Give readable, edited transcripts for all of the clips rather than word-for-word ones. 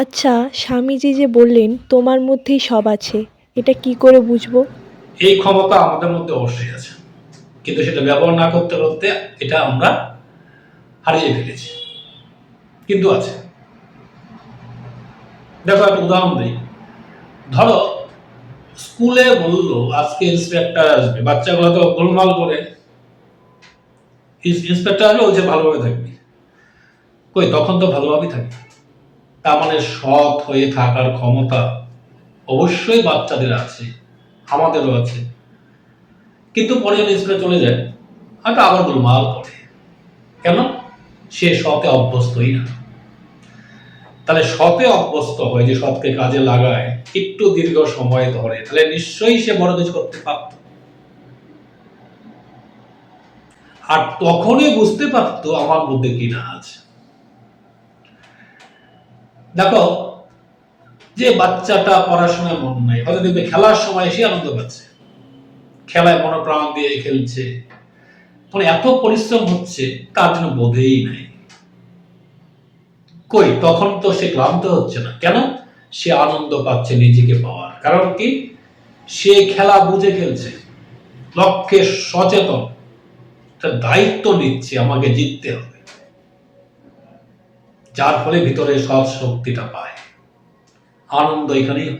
আচ্ছা, স্বামীজি যে বললেন তোমার মধ্যেই সব আছে, এটা কি করে বুঝবো? এই ক্ষমতা আমাদের মধ্যে অবশ্যই আছে, কিন্তু সেটা ব্যবহার না করতে করতে এটা আমরা হারিয়ে ফেলেছি, কিন্তু আছে। দেখো একটা উদাহরণ দিই। ধরো স্কুলে বললো আজকে ইন্সপেক্টর আসবে, বাচ্চাগুলো তো গোলমাল করে, ইন্সপেক্টর আসবে বলছে ভালোভাবে থাকবে, কই তখন তো ভালোভাবেই থাকবে। তার মানে সৎ হয়ে থাকার ক্ষমতা অবশ্যই বাচ্চাদের আছে, আমাদেরও আছে। কিন্তু পরে যখন স্কুলে চলে যায় হয়তো আবার গোলমাল করে, কেন? সে সতে অভ্যস্তই না। তাহলে সতে অভ্যস্ত হয়, যে সৎকে কাজে লাগায় একটু দীর্ঘ সময় ধরে, তাহলে নিশ্চয়ই সে বড় কিছু করতে পারত। আর তখনই বুঝতে পারতো আমার মধ্যে কি না আছে। দেখো, যে বাচ্চাটা পড়াশোনায় মন নাই, হয়তো দেখবে খেলার সময় সে আনন্দ পাচ্ছে, খেলায় মনোপ্রাণ দিয়ে খেলছে, মানে এত পরিশ্রম হচ্ছে তার জন্য বোধেই নাই। কই তখন তো সে ক্লান্ত হচ্ছে না, কেন? সে আনন্দ পাচ্ছে নিজেকে পাওয়ার কারণ কি? সে খেলা বুঝে খেলছে, লক্ষ্যে সচেতন, তার দায়িত্ব নিচ্ছে আমাকে জিততে হবে, যার ফলে ভিতরে সৎ শক্তিটা পায়। আনন্দ এখানেই।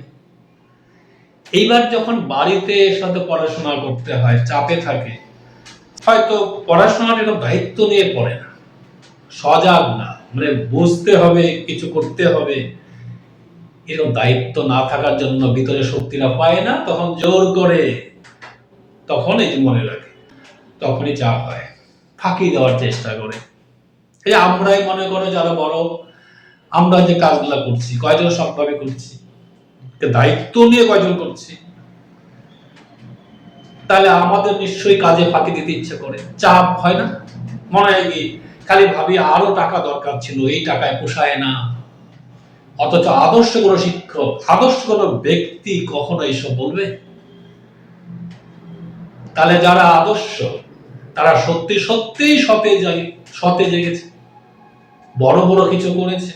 এইবার যখন বাড়িতে সাথে পড়াশোনা করতে হয়, চাপে থাকে, হয়তো পড়াশোনার এরকম দায়িত্ব নিয়ে পড়ে না, সজাগ না, মানে বুঝতে হবে কিছু করতে হবে, এরকম দায়িত্ব না থাকার জন্য ভিতরে শক্তিটা পায় না, তখন জোর করে, তখন এই যে মনে রাখে, তখনই চাপ হয়, ফাঁকি দেওয়ার চেষ্টা করে। এই আমরাই মনে করো যারা বড়, আমরা যে কাজগুলা করছি কয়জন সবভাবে করছি, দায়িত্ব নিয়ে কয়জন করছি? তাহলে আমাদের নিশ্চয়ই কাজে ফাঁকি দিতে ইচ্ছে করে, চাপ হয় না? মনে হয় কি খালি ভাবি আরো টাকা দরকার ছিল, এই টাকায় পোষায় না। অথচ আদর্শ কোনো শিক্ষক, আদর্শ কোনো ব্যক্তি কখনো এইসব বলবে? তাহলে যারা আদর্শ তারা সত্যি সত্যিই সতে জেগেছে, বড় বড় কিছু করেছে।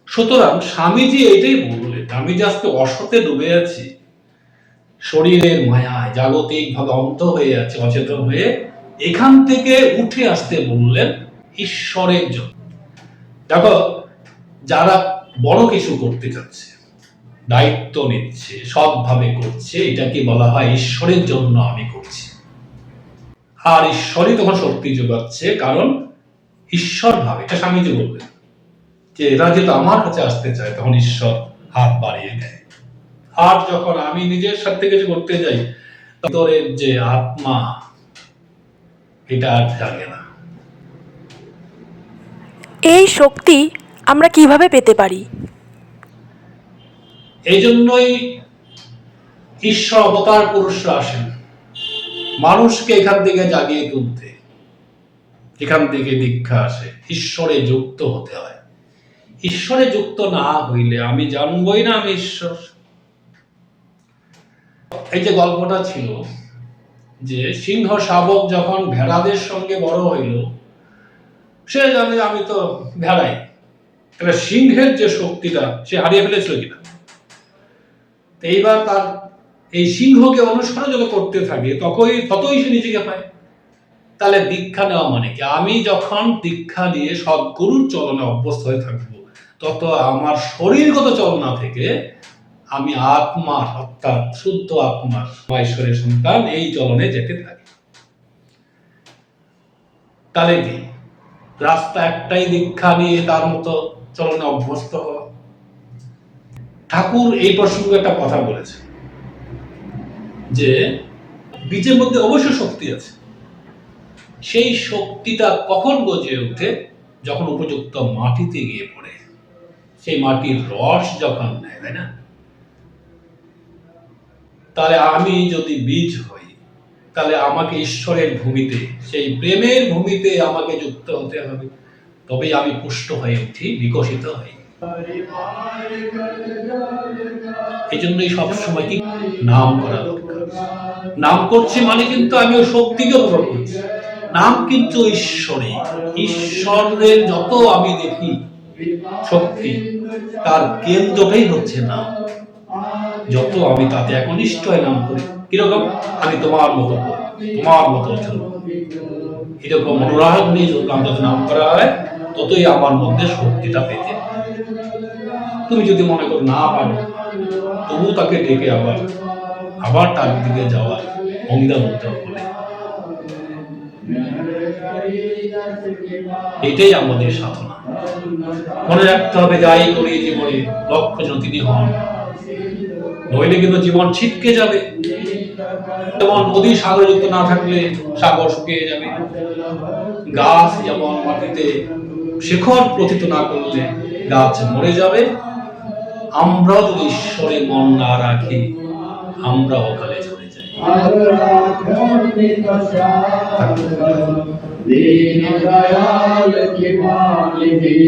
সুতরাং স্বামীজি এটাই বললেন, আমি যে আজকে অসতে ডুবে আছি, শরীরের মায়ায় জাগতিক ভাবে অন্ত হয়ে আছে, অচেতন হয়ে, এখান থেকে উঠে আসতে বললেন ঈশ্বরের জন্য। দেখো, যারা বড় কিছু করতে চাচ্ছে, দায়িত্ব নিচ্ছে, সৎভাবে করছে, এটাকে বলা হয় ঈশ্বরের জন্য আমি করছি। আর ঈশ্বরই তখন শক্তি যোগাচ্ছে, কারণ ঈশ্বর ভাবে, এটা স্বামীজি বললেন যে এরা যেহেতু আমার কাছে আসতে চায়, তখন ঈশ্বর হাত বাড়িয়ে দেয়। আর যখন আমি নিজের সাথে কিছু করতে যাই, ভিতরের যে আত্মা, এটা আর জাগে না। এই শক্তি আমরা কিভাবে পেতে পারি? এই জন্যই ঈশ্বর অবতার পুরুষরা আসেন, মানুষকে এখান থেকে জাগিয়ে তুলতে। এখান থেকে দীক্ষা আসে, ঈশ্বরে যুক্ত হতে হয়। ঈশ্বরে যুক্ত না হইলে আমি জানবই না আমি ঈশ্বর। এই যে গল্পটা ছিল যে সিংহ শাবক যখন ভেড়াদের সঙ্গে বড় হইল, সে জানে আমি তো ভেড়াই, তাহলে সিংহের যে শক্তিটা সে হারিয়ে ফেলেছিল কিনা। এইবার তার এই সিংহকে অনুসরণ যত করতে থাকে ততই সে নিজেকে পায়। তাহলে দীক্ষা নেওয়া মানে কি? আমি যখন দীক্ষা নিয়ে সদ্গুরুর চলনে অভ্যস্ত হয়ে থাকবো, তত আমার শরীরগত চলনা থেকে আমি আত্মার, অর্থাৎ শুদ্ধ আত্মার, ঈশ্বরের সন্তান, এই চলনে যেতে থাকি। তাহলে কি রাস্তা একটাই, দীক্ষা নিয়ে তার মতো চলনে অভ্যস্ত হওয়া। ঠাকুর এই প্রসঙ্গে একটা কথা বলেছে যে বীজের মধ্যে অবশ্য শক্তি আছে, সেই শক্তিটা কখন গজে ওঠে? যখন উপযুক্ত মাটিতে গিয়ে পড়ে, সেই মাটির রস যখন নেয়, তাই না? তাহলে আমি যদি বীজ হই, তাহলে আমাকে ঈশ্বরের ভূমিতে, সেই প্রেমের ভূমিতে আমাকে যুক্ত হতে হবে, তবেই আমি পুষ্ট হয়ে উঠি, বিকশিত হই। এই জন্যই সবসময় কি নাম করা দরকার। নাম করছি মানে কিন্তু আমি ওই শক্তিকে অনুভব করছি। নাম কিন্তু ঈশ্বরের যত আমি দেখি, শক্তি, তার কেন্দ্রটাই হচ্ছে নাম। যত আমি তাতে একনিষ্ঠ হয়ে নাম করি, কিরকম আমি তোমার মতো করি, তোমার মতো চলব, এরকম অনুরাগ নিয়ে যত নাম করা হয় ততই আমার মধ্যে শক্তিটা পেতে। তুমি যদি মনে করো না পারো, তবু তাকে ডেকে আবার আবার তার দিকে যাওয়ার অঙ্গীকার করতে হবে। এটাই আমাদের সাধনা। মনে রাখতে হবে, যাই করি জীবনে লক্ষ্য যেন তিনি হন, নইলে কিন্তু জীবন ছিটকে যাবে। যেমন নদী সাগরে যুক্ত না থাকলে সাগর শুকিয়ে যাবে, গাছ যেমন মাটিতে শিকড় প্রথিত না করলে গাছ মরে যাবে, আমরাও যদি ঈশ্বরে মন না রাখি আমরা অকালে ঝরে যাই। दीन दयाल की मालिकी